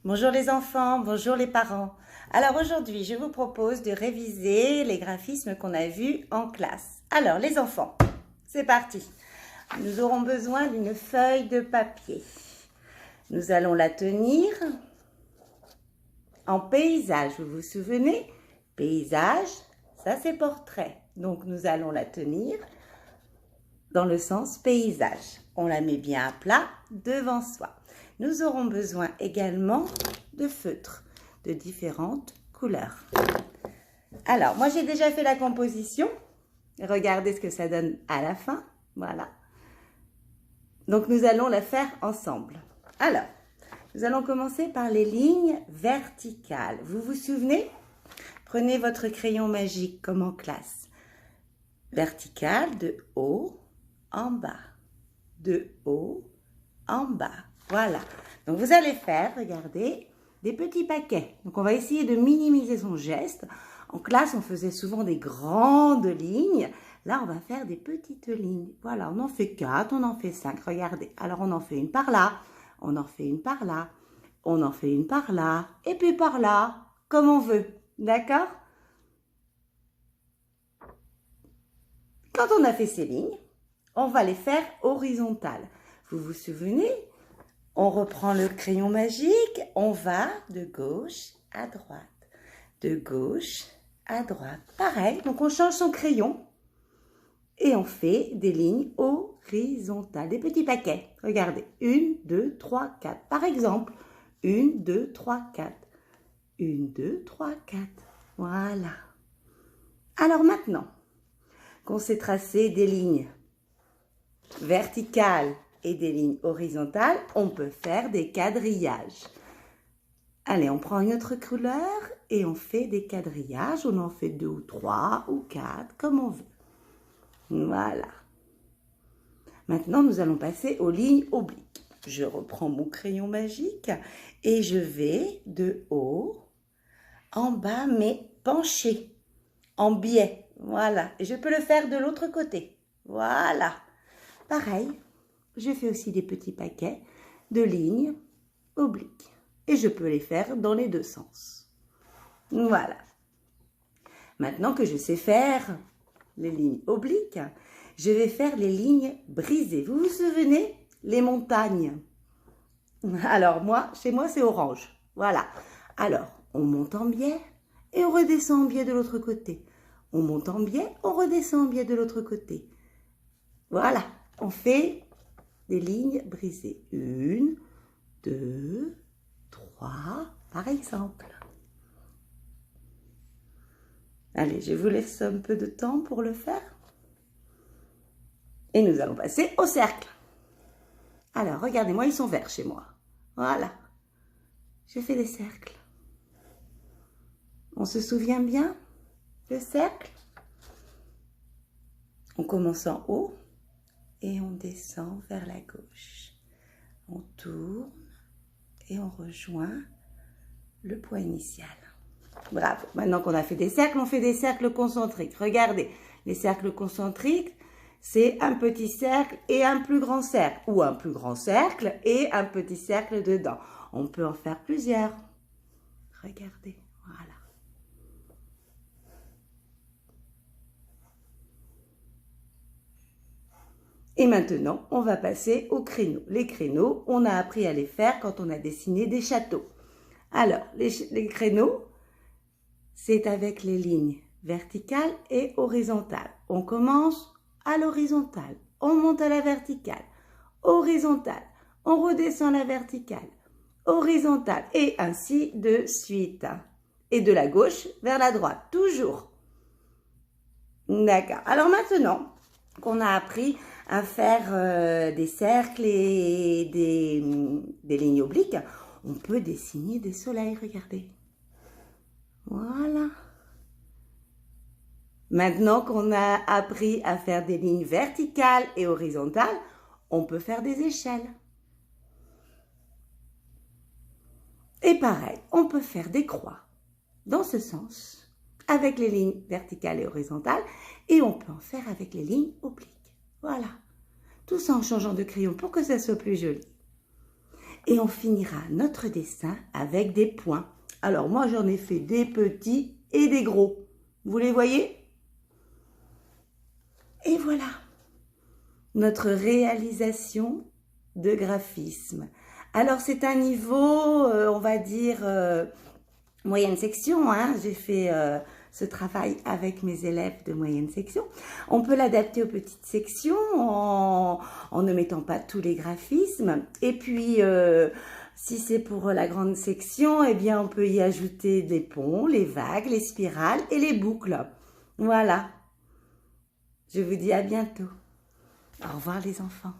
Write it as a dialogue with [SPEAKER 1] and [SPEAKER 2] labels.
[SPEAKER 1] Bonjour les enfants, bonjour les parents. Alors aujourd'hui, je vous propose de réviser les graphismes qu'on a vus en classe. Alors les enfants, c'est parti. Nous aurons besoin d'une feuille de papier. Nous allons la tenir en paysage. Vous vous souvenez? Paysage, ça c'est portrait. Donc nous allons la tenir dans le sens paysage. On la met bien à plat devant soi. Nous aurons besoin également de feutres de différentes couleurs. Alors, moi j'ai déjà fait la composition. Regardez ce que ça donne à la fin. Voilà. Donc nous allons la faire ensemble. Alors, nous allons commencer par les lignes verticales. Vous vous souvenez? Prenez votre crayon magique comme en classe. Verticale de haut en bas. De haut en bas. Voilà. Donc vous allez faire, regardez, des petits paquets. Donc on va essayer de minimiser son geste. En classe, on faisait souvent des grandes lignes. Là, on va faire des petites lignes. Voilà, on en fait 4, on en fait 5. Regardez. Alors on en fait une par là, on en fait une par là, on en fait une par là, et puis par là, comme on veut. D'accord? Quand on a fait ces lignes, on va les faire horizontales. Vous vous souvenez? On reprend le crayon magique, on va de gauche à droite, de gauche à droite. Pareil, donc on change son crayon et on fait des lignes horizontales, des petits paquets. Regardez, 1, 2, 3, 4. Par exemple, 1, 2, 3, 4. 1, 2, 3, 4. Voilà. Alors maintenant qu'on s'est tracé des lignes verticales et des lignes horizontales, on peut faire des quadrillages. Allez, on prend une autre couleur et on fait des quadrillages. On en fait 2 ou 3 ou 4, comme on veut. Voilà. Maintenant, nous allons passer aux lignes obliques. Je reprends mon crayon magique et je vais de haut en bas, mais penché, en biais. Voilà. Et je peux le faire de l'autre côté. Voilà. Pareil. Je fais aussi des petits paquets de lignes obliques. Et je peux les faire dans les deux sens. Voilà. Maintenant que je sais faire les lignes obliques, je vais faire les lignes brisées. Vous vous souvenez? Les montagnes. Alors moi, chez moi, c'est orange. Voilà. Alors, on monte en biais et on redescend en biais de l'autre côté. On monte en biais, on redescend en biais de l'autre côté. Voilà. On fait des lignes brisées. 1, 2, 3, par exemple. Allez, je vous laisse un peu de temps pour le faire. Et nous allons passer au cercle. Alors, regardez-moi, ils sont verts chez moi. Voilà. Je fais des cercles. On se souvient bien? Le cercle? On commence en haut. Et on descend vers la gauche. On tourne et on rejoint le point initial. Bravo. Maintenant qu'on a fait des cercles, on fait des cercles concentriques. Regardez, les cercles concentriques, c'est un petit cercle et un plus grand cercle. Ou un plus grand cercle et un petit cercle dedans. On peut en faire plusieurs. Regardez, voilà. Et maintenant, on va passer aux créneaux. Les créneaux, on a appris à les faire quand on a dessiné des châteaux. Alors, les créneaux, c'est avec les lignes verticales et horizontales. On commence à l'horizontale, on monte à la verticale, horizontale, on redescend à la verticale, horizontale, et ainsi de suite. Et de la gauche vers la droite, toujours. D'accord. Alors maintenant qu'on a appris à faire des cercles et des lignes obliques, on peut dessiner des soleils, regardez. Voilà. Maintenant qu'on a appris à faire des lignes verticales et horizontales, on peut faire des échelles. Et pareil, on peut faire des croix dans ce sens, avec les lignes verticales et horizontales, et on peut en faire avec les lignes obliques. Voilà. Tout ça en changeant de crayon pour que ça soit plus joli. Et on finira notre dessin avec des points. Alors moi j'en ai fait des petits et des gros. Vous les voyez? Et voilà notre réalisation de graphisme. Alors c'est un niveau, on va dire, moyenne section. Hein. J'ai fait ce travail avec mes élèves de moyenne section. On peut l'adapter aux petites sections en ne mettant pas tous les graphismes. Et puis, si c'est pour la grande section, eh bien, on peut y ajouter des ponts, les vagues, les spirales et les boucles. Voilà. Je vous dis à bientôt. Au revoir les enfants.